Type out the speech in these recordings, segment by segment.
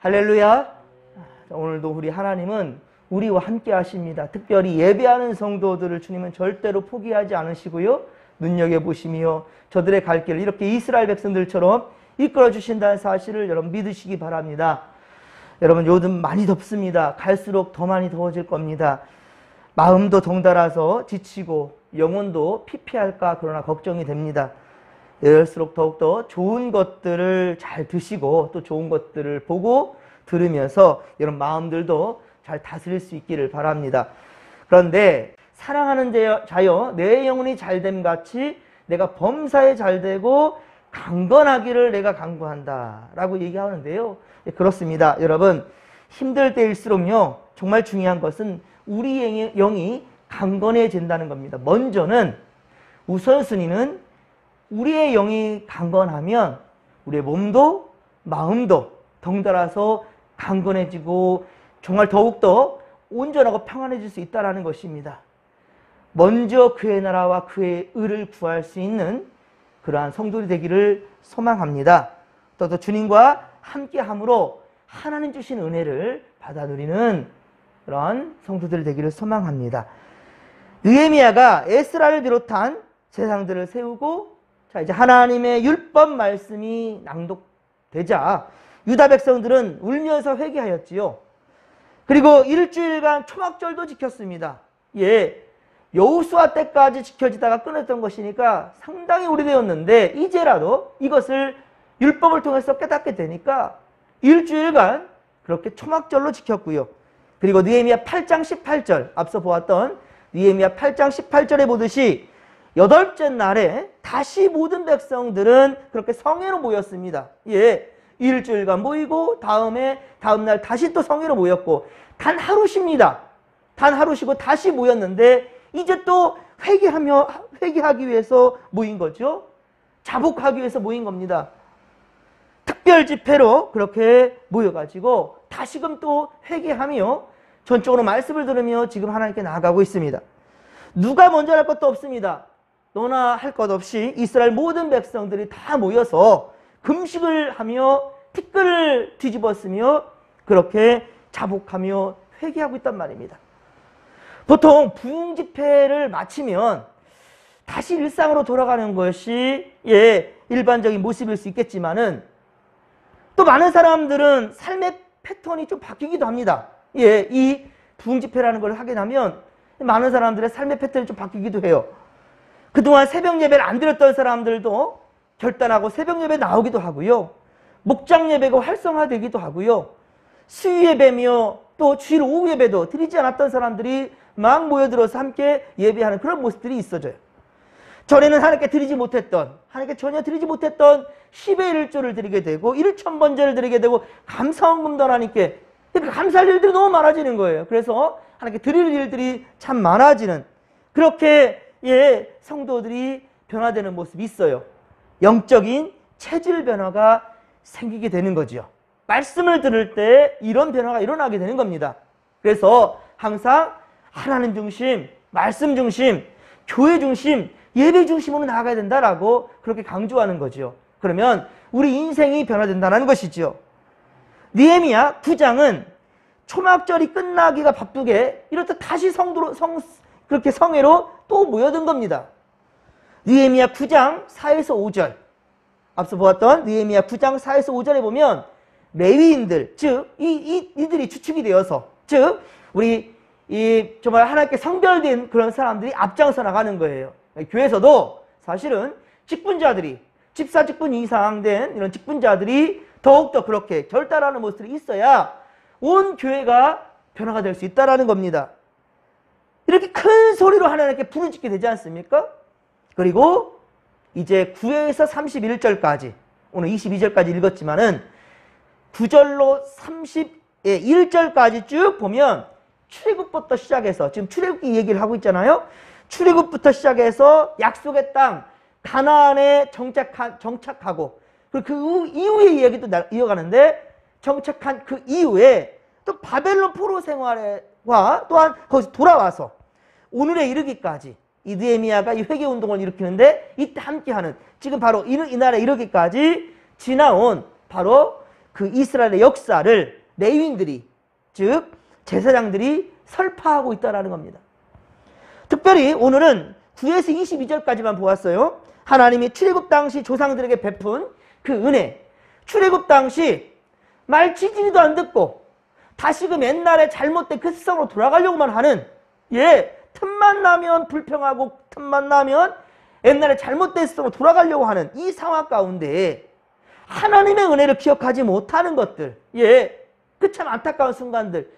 할렐루야. 오늘도 우리 하나님은 우리와 함께 하십니다. 특별히 예배하는 성도들을 주님은 절대로 포기하지 않으시고요. 눈여겨보시며 저들의 갈 길을 이렇게 이스라엘 백성들처럼 이끌어 주신다는 사실을 여러분 믿으시기 바랍니다. 여러분 요즘 많이 덥습니다. 갈수록 더 많이 더워질 겁니다. 마음도 덩달아서 지치고 영혼도 피폐할까 그러나 걱정이 됩니다. 이럴수록 더욱더 좋은 것들을 잘 드시고 또 좋은 것들을 보고 들으면서 여러분 마음들도 잘 다스릴 수 있기를 바랍니다. 그런데 사랑하는 자여 내 영혼이 잘됨 같이 내가 범사에 잘되고 강건하기를 내가 간구한다 라고 얘기하는데요. 그렇습니다. 여러분 힘들 때일수록요 정말 중요한 것은 우리 영이 강건해진다는 겁니다. 먼저는 우선순위는 우리의 영이 강건하면 우리의 몸도 마음도 덩달아서 강건해지고 정말 더욱더 온전하고 평안해질 수 있다는 것입니다. 먼저 그의 나라와 그의 의를 구할 수 있는 그러한 성도들이 되기를 소망합니다. 또 주님과 함께함으로 하나님 주신 은혜를 받아 누리는 그런 성도들이 되기를 소망합니다. 느헤미야가 에스라를 비롯한 제사장들을 세우고 자 이제 하나님의 율법 말씀이 낭독되자 유다 백성들은 울면서 회개하였지요. 그리고 일주일간 초막절도 지켰습니다. 예, 여호수아 때까지 지켜지다가 끊었던 것이니까 상당히 오래되었는데 이제라도 이것을 율법을 통해서 깨닫게 되니까 일주일간 그렇게 초막절로 지켰고요. 그리고 느헤미야 8장 18절 앞서 보았던 느헤미야 8장 18절에 보듯이 8째 날에 다시 모든 백성들은 그렇게 성회로 모였습니다. 예, 일주일간 모이고 다음날 다시 또 성회로 모였고 단 하루 쉽니다. 단 하루 쉬고 다시 모였는데 이제 또 회개하기 위해서 모인 거죠. 자복하기 위해서 모인 겁니다. 특별 집회로 그렇게 모여가지고 다시금 또 회개하며 전적으로 말씀을 들으며 지금 하나님께 나아가고 있습니다. 누가 먼저 할 것도 없습니다. 너나 할 것 없이 이스라엘 모든 백성들이 다 모여서 금식을 하며 티끌을 뒤집었으며 그렇게 자복하며 회개하고 있단 말입니다. 보통 부흥 집회를 마치면 다시 일상으로 돌아가는 것이 일반적인 모습일 수 있겠지만은 또 많은 사람들은 삶의 패턴이 좀 바뀌기도 합니다. 이 부흥 집회라는 걸 하게 되면 많은 사람들의 삶의 패턴이 좀 바뀌기도 해요. 그동안 새벽 예배를 안 드렸던 사람들도 결단하고 새벽 예배 나오기도 하고요. 목장 예배가 활성화되기도 하고요. 수요 예배며 또 주일 오후 예배도 드리지 않았던 사람들이 막 모여들어서 함께 예배하는 그런 모습들이 있어져요. 전에는 하나님께 드리지 못했던, 하나님께 전혀 드리지 못했던 10의 1조를 드리게 되고 1,000번제를 드리게 되고 감사헌금도 하나님께 감사할 일들이 너무 많아지는 거예요. 그래서 하나님께 드릴 일들이 참 많아지는 그렇게 성도들이 변화되는 모습이 있어요. 영적인 체질 변화가 생기게 되는 거죠. 말씀을 들을 때 이런 변화가 일어나게 되는 겁니다. 그래서 항상 하나님 중심, 말씀 중심, 교회 중심, 예배 중심으로 나아가야 된다라고 그렇게 강조하는 거죠. 그러면 우리 인생이 변화된다는 것이죠. 느헤미야 9장은 초막절이 끝나기가 바쁘게 이렇듯 다시 그렇게 성회로 또 모여든 겁니다. 느헤미야 9장 4에서 5절 앞서 보았던 느헤미야 9장 4에서 5절에 보면 레위인들 즉 이들이 주축이 되어서 즉 우리 정말 하나님께 성별된 그런 사람들이 앞장서 나가는 거예요. 교회에서도 사실은 직분자들이 집사 직분 이상 된 이런 직분자들이 더욱더 그렇게 결단하는 모습들이 있어야 온 교회가 변화가 될 수 있다는 겁니다. 이렇게 큰 소리로 하나님께 부르짖게 되지 않습니까? 그리고 이제 9에서 31절까지 오늘 22절까지 읽었지만은 9절로 31절까지 쭉 보면 출애굽부터 시작해서 지금 출애굽기 얘기를 하고 있잖아요. 출애굽부터 시작해서 약속의 땅 가나안에 정착하고 그리고 그 이후의 이야기도 이어가는데 정착한 그 이후에 또 바벨론 포로 생활과 또한 거기서 돌아와서 오늘에 이르기까지 이 느헤미야가 이 회개 운동을 일으키는데 이때 함께하는 지금 바로 이 날에 이르기까지 지나온 바로 그 이스라엘의 역사를 레위인들이, 즉 제사장들이 설파하고 있다는 겁니다. 특별히 오늘은 9에서 22절까지만 보았어요. 하나님이 출애굽 당시 조상들에게 베푼 그 은혜, 출애굽 당시 말 지지리도 안 듣고 다시금 옛날에 잘못된 그 습성으로 돌아가려고만 하는, 틈만 나면 불평하고 틈만 나면 옛날에 잘못된 습성으로 돌아가려고 하는 이 상황 가운데 하나님의 은혜를 기억하지 못하는 것들, 그 참 안타까운 순간들,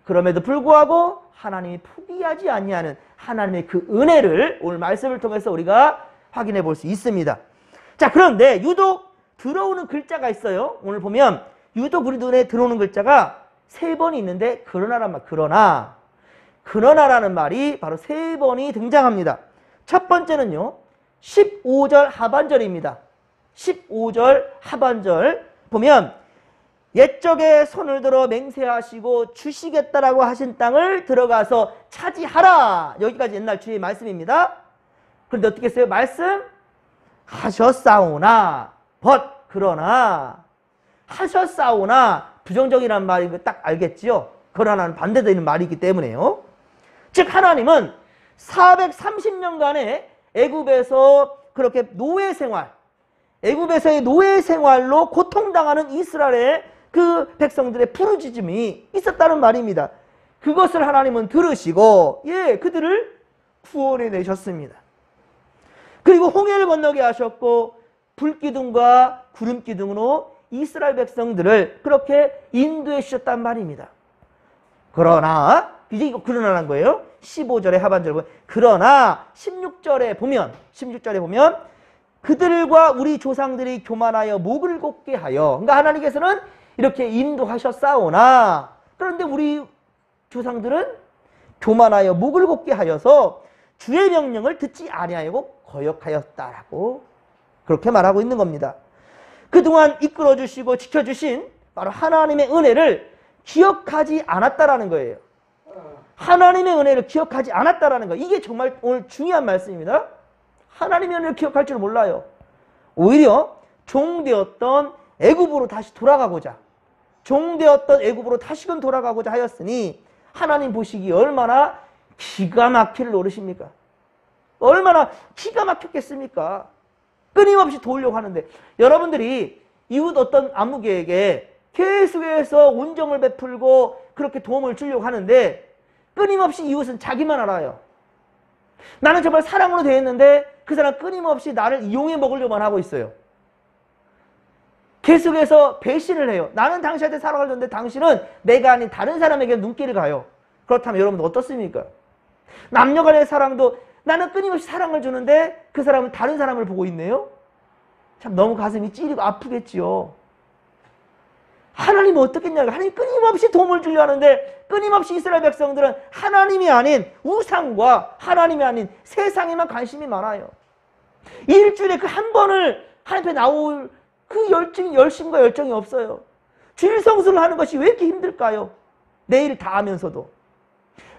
그럼에도 불구하고 하나님이 포기하지 아니하는 하나님의 그 은혜를 오늘 말씀을 통해서 우리가 확인해 볼 수 있습니다. 자, 그런데 유독 들어오는 글자가 있어요. 오늘 보면 유독 우리 눈에 들어오는 글자가 3번이 있는데 그러나라는 말이 바로 3번이 등장합니다. 첫 번째는요, 15절 하반절입니다. 15절 하반절 보면 옛적에 손을 들어 맹세하시고 주시겠다라고 하신 땅을 들어가서 차지하라. 여기까지 옛날 주의 말씀입니다. 그런데 어떻게 했어요? 말씀 하셨사오나 그러나 하셨사오나 부정적이라는 말인 거 딱 알겠지요? 그러나는 반대되는 말이기 때문에요. 즉 하나님은 430년간의 애굽에서 그렇게 노예 생활, 애굽에서의 노예 생활로 고통당하는 이스라엘의 그 백성들의 부르짖음이 있었다는 말입니다. 그것을 하나님은 들으시고 그들을 구원해 내셨습니다. 그리고 홍해를 건너게 하셨고 불기둥과 구름기둥으로 이스라엘 백성들을 그렇게 인도해 주셨단 말입니다. 그러나 이제 이거 그러나라는 거예요. 15절의 하반절 보면 그러나 16절에 보면 그들과 우리 조상들이 교만하여 목을 곱게 하여, 그러니까 하나님께서는 이렇게 인도하셨사오나 그런데 우리 조상들은 교만하여 목을 곱게 하여서 주의 명령을 듣지 아니하고 거역하였다라고 그렇게 말하고 있는 겁니다. 그동안 이끌어주시고 지켜주신 바로 하나님의 은혜를 기억하지 않았다라는 거예요. 하나님의 은혜를 기억하지 않았다라는 거, 이게 정말 오늘 중요한 말씀입니다. 하나님의 은혜를 기억할 줄 몰라요. 오히려 종되었던 애굽으로 다시 돌아가고자, 종되었던 애굽으로 다시금 돌아가고자 하였으니 하나님 보시기에 얼마나 기가 막힐 노릇입니까? 얼마나 기가 막혔겠습니까? 끊임없이 도우려고 하는데, 여러분들이 이웃 어떤 아무개에게 계속해서 온정을 베풀고 그렇게 도움을 주려고 하는데 끊임없이 이웃은 자기만 알아요. 나는 정말 사랑으로 대했는데 그 사람 끊임없이 나를 이용해 먹으려고만 하고 있어요. 계속해서 배신을 해요. 나는 당신한테 사랑을 줬는데 당신은 내가 아닌 다른 사람에게 눈길을 가요. 그렇다면 여러분 어떻습니까? 남녀간의 사랑도 나는 끊임없이 사랑을 주는데 그 사람은 다른 사람을 보고 있네요. 참 너무 가슴이 찌리고 아프겠지요. 하나님은 어떻겠냐고. 하나님 끊임없이 도움을 주려 하는데 끊임없이 이스라엘 백성들은 하나님이 아닌 우상과 하나님이 아닌 세상에만 관심이 많아요. 일주일에 그 한 번을 하나님 앞에 나올 그 열심과 열정이 없어요. 주일 성수를 하는 것이 왜 이렇게 힘들까요? 내일 다 하면서도.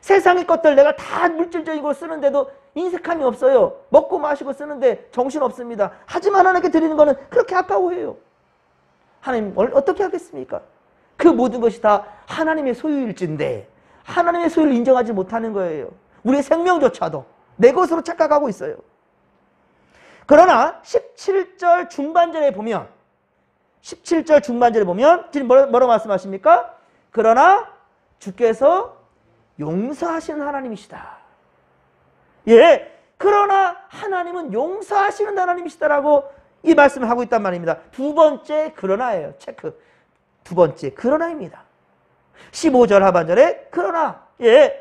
세상의 것들 내가 다 물질적으로 쓰는데도 인색함이 없어요. 먹고 마시고 쓰는데 정신 없습니다. 하지만 하나님께 드리는 거는 그렇게 아까워해요. 하나님 어떻게 하겠습니까? 그 모든 것이 다 하나님의 소유일진데 하나님의 소유를 인정하지 못하는 거예요. 우리의 생명조차도 내 것으로 착각하고 있어요. 그러나 17절 중반절에 보면 지금 뭐라고 말씀하십니까? 그러나 주께서 용서하시는 하나님이시다. 그러나 하나님은 용서하시는 하나님이시다라고 이 말씀을 하고 있단 말입니다. 두 번째 그러나예요. 체크. 두 번째 그러나입니다. 15절 하반절에 그러나,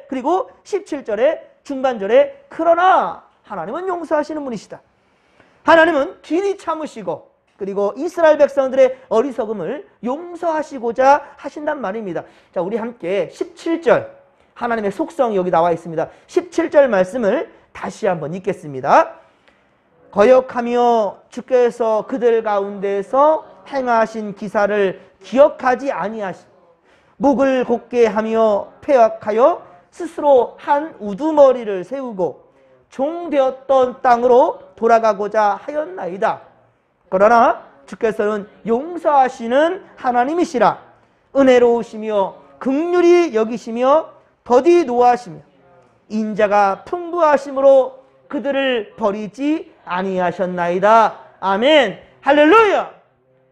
그리고 17절에 중반절에 그러나 하나님은 용서하시는 분이시다. 하나님은 길이 참으시고 그리고 이스라엘 백성들의 어리석음을 용서하시고자 하신단 말입니다. 자, 우리 함께 17절 하나님의 속성이 여기 나와 있습니다. 17절 말씀을 다시 한번 읽겠습니다. 거역하며 주께서 그들 가운데서 행하신 기사를 기억하지 아니하시, 목을 곧게 하며 폐역하여 스스로 한 우두머리를 세우고 종되었던 땅으로 돌아가고자 하였나이다. 그러나 주께서는 용서하시는 하나님이시라. 은혜로우시며 긍휼히 여기시며 더디 노하시며 인자가 풍부하심으로 그들을 버리지 아니하셨나이다. 아멘. 할렐루야.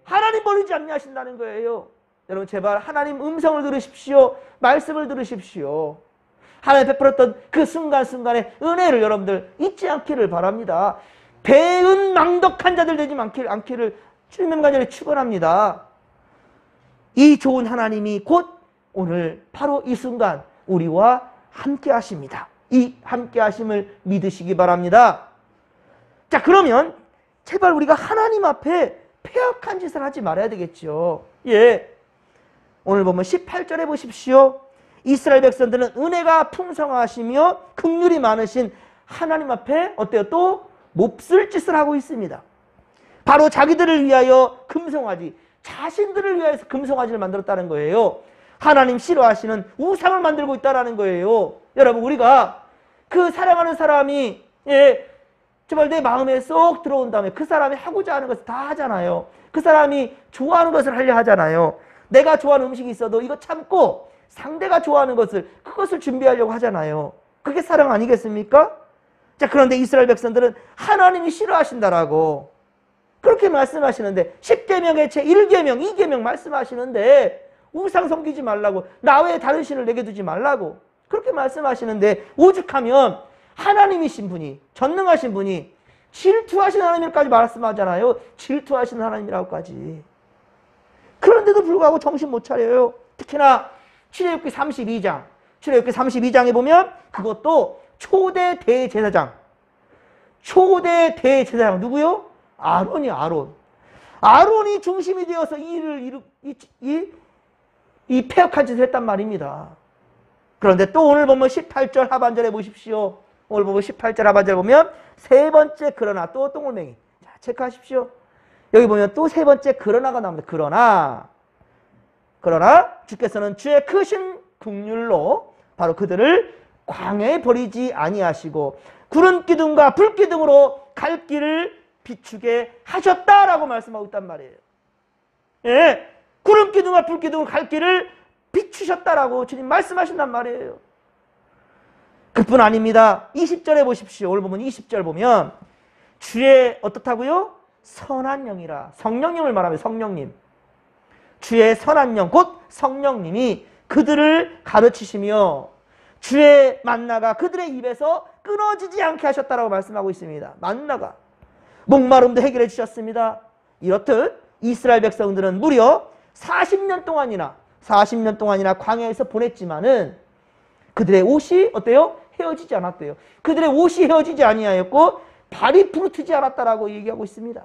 하나님 버리지 아니하신다는 거예요. 여러분 제발 하나님 음성을 들으십시오. 말씀을 들으십시오. 하나님 베풀었던 그 순간순간의 은혜를 여러분들 잊지 않기를 바랍니다. 배은망덕한 자들 되지 않기를 주님의 간절히 축원합니다. 이 좋은 하나님이 곧 오늘 바로 이 순간 우리와 함께 하십니다. 이 함께 하심을 믿으시기 바랍니다. 자, 그러면 제발 우리가 하나님 앞에 패역한 짓을 하지 말아야 되겠죠. 예. 오늘 보면 18절에 보십시오. 이스라엘 백성들은 은혜가 풍성하시며 긍휼이 많으신 하나님 앞에 어때요? 또 몹쓸 짓을 하고 있습니다. 바로 자기들을 위하여 금송아지, 자신들을 위하여서 금송아지를 만들었다는 거예요. 하나님 싫어하시는 우상을 만들고 있다는 거예요. 여러분 우리가 그 사랑하는 사람이 정말 내 마음에 쏙 들어온 다음에 그 사람이 하고자 하는 것을 다 하잖아요. 그 사람이 좋아하는 것을 하려 하잖아요. 내가 좋아하는 음식이 있어도 이거 참고 상대가 좋아하는 것을 그것을 준비하려고 하잖아요. 그게 사랑 아니겠습니까? 자, 그런데 이스라엘 백성들은 하나님이 싫어하신다라고 그렇게 말씀하시는데 10계명의 제 1계명, 2계명 말씀하시는데 우상 섬기지 말라고 나 외에 다른 신을 내게 두지 말라고 그렇게 말씀하시는데 오죽하면 하나님이신 분이 전능하신 분이 질투하신 하나님까지 말씀하잖아요. 질투하시는 하나님이라고까지. 그런데도 불구하고 정신 못 차려요. 특히나 출애굽기 32장. 출애굽기 32장에 보면 그것도 초대 대제사장. 초대 대제사장 누구요? 아론이 아론. 아론이 중심이 되어서 이 패역한 짓을 했단 말입니다. 그런데 또 오늘 보면 18절 하반절에 보십시오. 오늘 보면 18절 하반절 보면 세 번째 그러나 또 똥울맹이. 자, 체크하십시오. 여기 보면 또 세 번째 그러나가 나옵니다. 그러나 주께서는 주의 크신 긍휼로 바로 그들을 광야에 버리지 아니하시고 구름 기둥과 불 기둥으로 갈 길을 비추게 하셨다라고 말씀하고 있단 말이에요. 예, 구름 기둥과 불 기둥으로 갈 길을 비추셨다라고 주님 말씀하신단 말이에요. 그뿐 아닙니다. 20절에 보십시오. 오늘 보면 20절 보면 주의 어떻다고요? 선한 영이라. 성령님을 말하면 성령님. 주의 선한 영, 곧 성령님이 그들을 가르치시며 주의 만나가 그들의 입에서 끊어지지 않게 하셨다라고 말씀하고 있습니다. 만나가. 목마름도 해결해 주셨습니다. 이렇듯 이스라엘 백성들은 무려 40년 동안이나 광야에서 보냈지만은 그들의 옷이 어때요? 헤어지지 않았대요. 그들의 옷이 헤어지지 아니하였고 발이 부르트지 않았다라고 얘기하고 있습니다.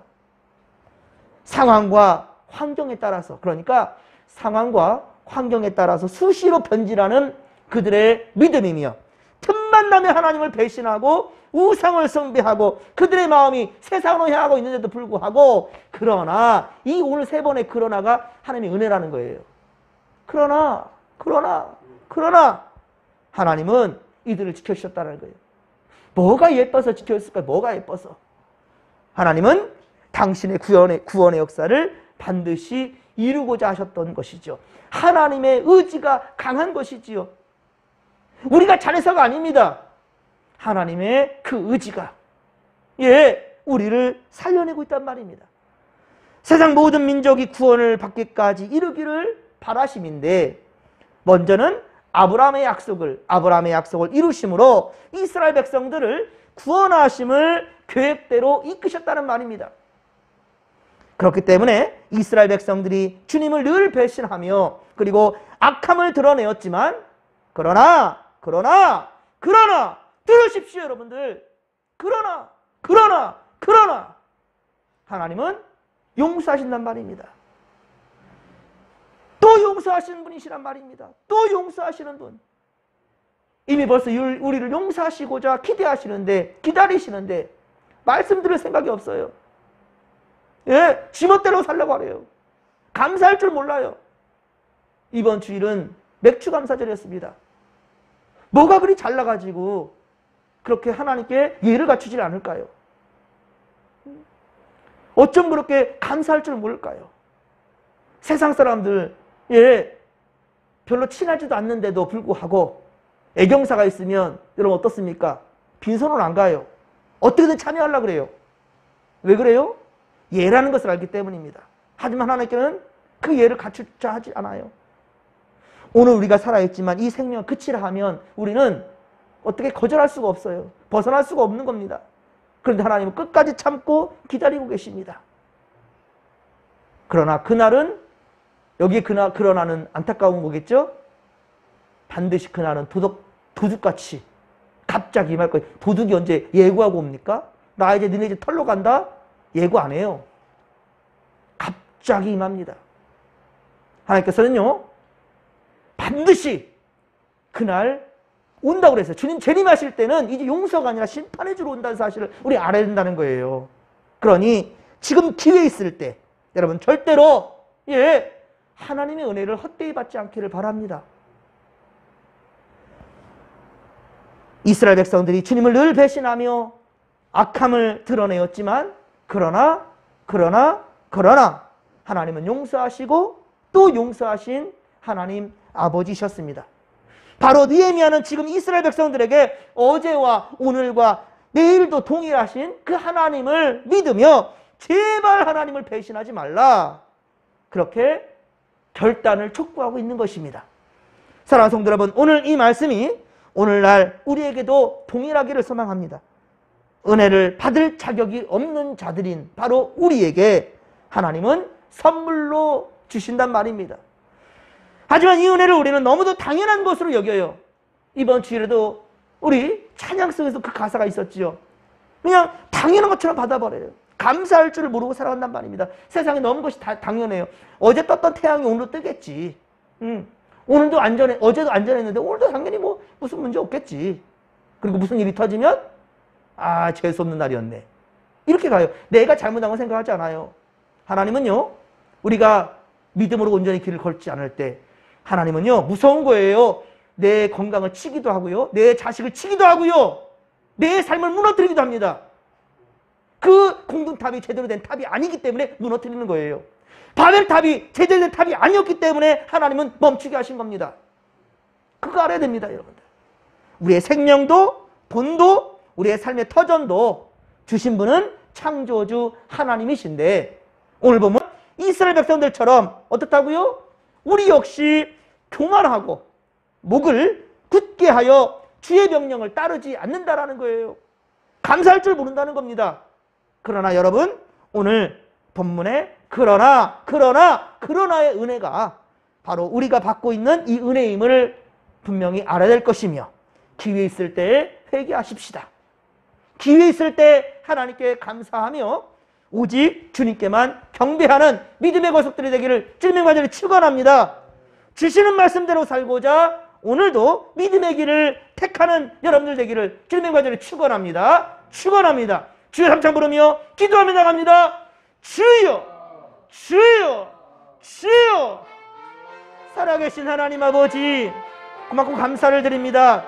상황과 환경에 따라서, 그러니까 상황과 환경에 따라서 수시로 변질하는 그들의 믿음이며 틈만 나면 하나님을 배신하고 우상을 숭배하고 그들의 마음이 세상으로 향하고 있는데도 불구하고 그러나 이 오늘 세 번의 그러나가 하나님의 은혜라는 거예요. 그러나 하나님은 이들을 지켜주셨다는 거예요. 뭐가 예뻐서 지켜줬을까요? 뭐가 예뻐서? 하나님은 당신의 구원의 역사를 반드시 이루고자 하셨던 것이죠. 하나님의 의지가 강한 것이지요. 우리가 잘해서가 아닙니다. 하나님의 그 의지가 우리를 살려내고 있단 말입니다. 세상 모든 민족이 구원을 받기까지 이루기를 바라심인데 먼저는 아브라함의 약속을 이루심으로 이스라엘 백성들을 구원하심을 계획대로 이끄셨다는 말입니다. 그렇기 때문에 이스라엘 백성들이 주님을 늘 배신하며 그리고 악함을 드러내었지만 그러나 들으십시오 여러분들. 그러나 하나님은 용서하신단 말입니다. 또 용서하시는 분이시란 말입니다. 또 용서하시는 분. 이미 벌써 우리를 용서하시고자 기다리시는데 말씀 들을 생각이 없어요. 지멋대로 살려고 하래요. 감사할 줄 몰라요. 이번 주일은 맥주 감사절이었습니다. 뭐가 그리 잘나가지고 그렇게 하나님께 예를 갖추질 않을까요? 어쩜 그렇게 감사할 줄 모를까요? 세상 사람들, 예, 별로 친하지도 않는데도 불구하고 애경사가 있으면 여러분 어떻습니까? 빈손으로 안 가요. 어떻게든 참여하려고 그래요. 왜 그래요? 예라는 것을 알기 때문입니다. 하지만 하나님께는 그 예를 갖추자 하지 않아요. 오늘 우리가 살아있지만 이 생명을 그치라 하면 우리는 어떻게 거절할 수가 없어요. 벗어날 수가 없는 겁니다. 그런데 하나님은 끝까지 참고 기다리고 계십니다. 그러나 그날은, 여기에 그러나는 안타까운 거겠죠? 반드시 그날은 도둑같이 갑자기 임할 거예요. 도둑이 언제 예고하고 옵니까? 나 이제 너네 집 털러 간다? 예고 안 해요. 갑자기 임합니다. 하나님께서는요, 반드시 그날 온다고 그랬어요. 주님 재림하실 때는 이제 용서가 아니라 심판해 주러 온다는 사실을 우리 알아야 된다는 거예요. 그러니 지금 기회 있을 때 여러분 절대로, 예, 하나님의 은혜를 헛되이 받지 않기를 바랍니다. 이스라엘 백성들이 주님을 늘 배신하며 악함을 드러내었지만 그러나 하나님은 용서하시고 또 용서하신 하나님 아버지셨습니다. 바로 느헤미야는 지금 이스라엘 백성들에게 어제와 오늘과 내일도 동일하신 그 하나님을 믿으며 제발 하나님을 배신하지 말라, 그렇게 결단을 촉구하고 있는 것입니다. 사랑하는 성도 여러분, 오늘 이 말씀이 오늘날 우리에게도 동일하기를 소망합니다. 은혜를 받을 자격이 없는 자들인 바로 우리에게 하나님은 선물로 주신단 말입니다. 하지만 이 은혜를 우리는 너무도 당연한 것으로 여겨요. 이번 주일에도 우리 찬양 속에서 그 가사가 있었지요. 그냥 당연한 것처럼 받아버려요. 감사할 줄을 모르고 살아간단 말입니다. 세상에 너무 것이 다 당연해요. 어제 떴던 태양이 오늘도 뜨겠지. 오늘도 안전해, 어제도 안전했는데 오늘도 당연히 뭐 무슨 문제 없겠지. 그리고 무슨 일이 터지면 아, 재수 없는 날이었네, 이렇게 가요. 내가 잘못한 건 생각하지 않아요. 하나님은요, 우리가 믿음으로 온전히 길을 걸지 않을 때 하나님은요 무서운 거예요. 내 건강을 치기도 하고요, 내 자식을 치기도 하고요, 내 삶을 무너뜨리기도 합니다. 그 공동탑이 제대로 된 탑이 아니기 때문에 무너뜨리는 거예요. 바벨탑이 제대로 된 탑이 아니었기 때문에 하나님은 멈추게 하신 겁니다. 그거 알아야 됩니다, 여러분들. 우리의 생명도 본도 우리의 삶의 터전도 주신 분은 창조주 하나님이신데, 오늘 보면 이스라엘 백성들처럼 어떻다고요? 우리 역시 교만하고 목을 굳게 하여 주의 명령을 따르지 않는다라는 거예요. 감사할 줄 모른다는 겁니다. 그러나 여러분, 오늘 본문에 그러나의 은혜가 바로 우리가 받고 있는 이 은혜임을 분명히 알아야 될 것이며, 기회 있을 때에 회개하십시다. 기회 있을 때 하나님께 감사하며 오직 주님께만 경배하는 믿음의 거석들이 되기를 주님의 간절히 축원합니다. 주시는 말씀대로 살고자 오늘도 믿음의 길을 택하는 여러분들 되기를 주님의 간절히 축원합니다. 축원합니다. 주여 삼창 부르며 기도하며 나갑니다. 주여, 주여, 주여. 살아계신 하나님 아버지, 고맙고 감사를 드립니다.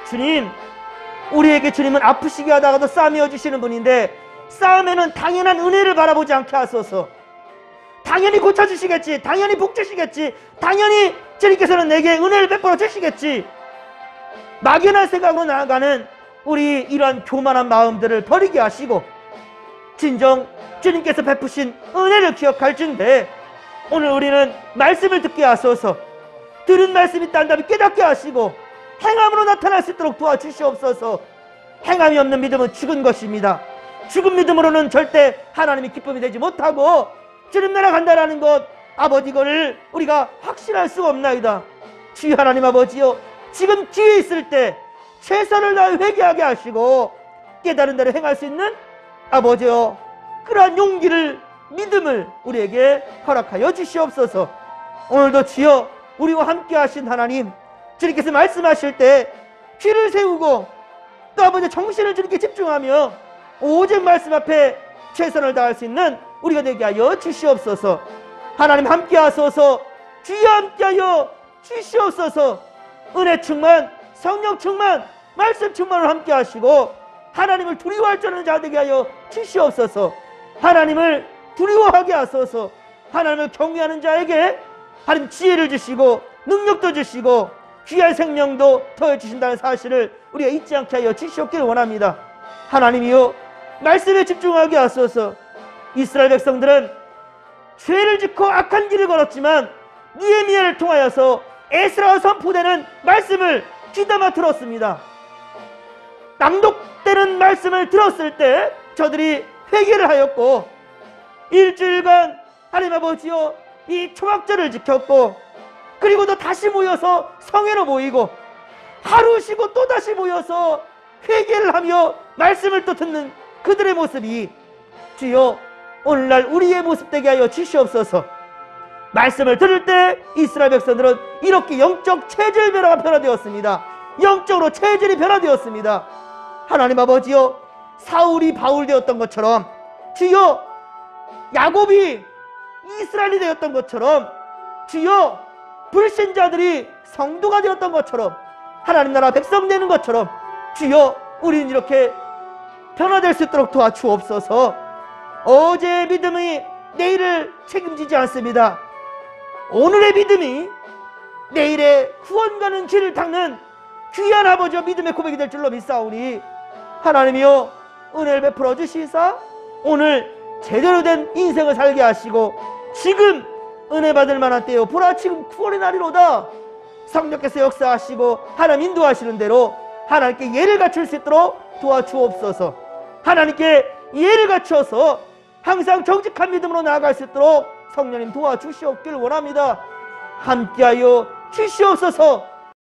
주님, 우리에게 주님은 아프시게 하다가도 싸매어 주시는 분인데 싸움에는 당연한 은혜를 바라보지 않게 하소서. 당연히 고쳐주시겠지, 당연히 복주시겠지, 당연히 주님께서는 내게 은혜를 베풀어 주시겠지, 막연한 생각으로 나아가는 우리 이러한 교만한 마음들을 버리게 하시고 진정 주님께서 베푸신 은혜를 기억할 줄인데, 오늘 우리는 말씀을 듣게 하소서. 들은 말씀이 딴답이 깨닫게 하시고 행함으로 나타날 수 있도록 도와주시옵소서. 행함이 없는 믿음은 죽은 것입니다. 죽은 믿음으로는 절대 하나님이 기쁨이 되지 못하고 주님 나라 간다라는 것, 아버지, 이거를 우리가 확신할 수가 없나이다. 주여 하나님 아버지요, 지금 기회 있을 때 최선을 다해 회개하게 하시고 깨달은 대로 행할 수 있는 아버지요, 그러한 용기를, 믿음을 우리에게 허락하여 주시옵소서. 오늘도 주여 우리와 함께 하신 하나님, 주님께서 말씀하실 때 귀를 세우고 또 아버지 정신을 주님께 집중하며 오직 말씀 앞에 최선을 다할 수 있는 우리가 되게 하여 주시옵소서. 하나님 함께 하소서. 주여 함께 하여 주시옵소서. 은혜 충만, 성령 충만, 말씀 충만을 함께 하시고 하나님을 두려워할 줄 아는 자 되게 하여 주시옵소서. 하나님을 두려워하게 하소서. 하나님을 경외하는 자에게 하나님 지혜를 주시고 능력도 주시고 귀한 생명도 더해 주신다는 사실을 우리가 잊지 않게 하여 주시옵기를 원합니다. 하나님이여, 말씀에 집중하게 하소서. 이스라엘 백성들은 죄를 짓고 악한 길을 걸었지만 느헤미야를 통하여서 에스라와 선포되는 말씀을 귀담아 들었습니다. 낭독되는 말씀을 들었을 때 저들이 회개를 하였고 일주일간 하나님 아버지여 이 초막절을 지켰고 그리고도 다시 모여서 성회로 모이고 하루 쉬고 또다시 모여서 회개를 하며 말씀을 또 듣는 그들의 모습이 주여 오늘날 우리의 모습 되게 하여 주시옵소서. 말씀을 들을 때 이스라엘 백성들은 이렇게 영적 체질 변화가 변화되었습니다. 영적으로 체질이 변화되었습니다. 하나님 아버지여, 사울이 바울 되었던 것처럼 주여 야곱이 이스라엘이 되었던 것처럼 주여 불신자들이 성도가 되었던 것처럼 하나님 나라 백성 되는 것처럼 주여 우리는 이렇게 변화될 수 있도록 도와주옵소서. 어제의 믿음이 내일을 책임지지 않습니다. 오늘의 믿음이 내일의 구원 가는 길을 닦는 귀한 아버지와 믿음의 고백이 될 줄로 믿사오니 하나님이여 은혜를 베풀어 주시사 오늘 제대로 된 인생을 살게 하시고 지금 은혜 받을 만한 때요 보라 지금 구원의 날이로다. 성령께서 역사하시고 하나님 인도하시는 대로 하나님께 예를 갖출 수 있도록 도와주옵소서. 하나님께 예를 갖춰서 항상 정직한 믿음으로 나아갈 수 있도록 성령님 도와주시옵기를 원합니다. 함께하여 주시옵소서.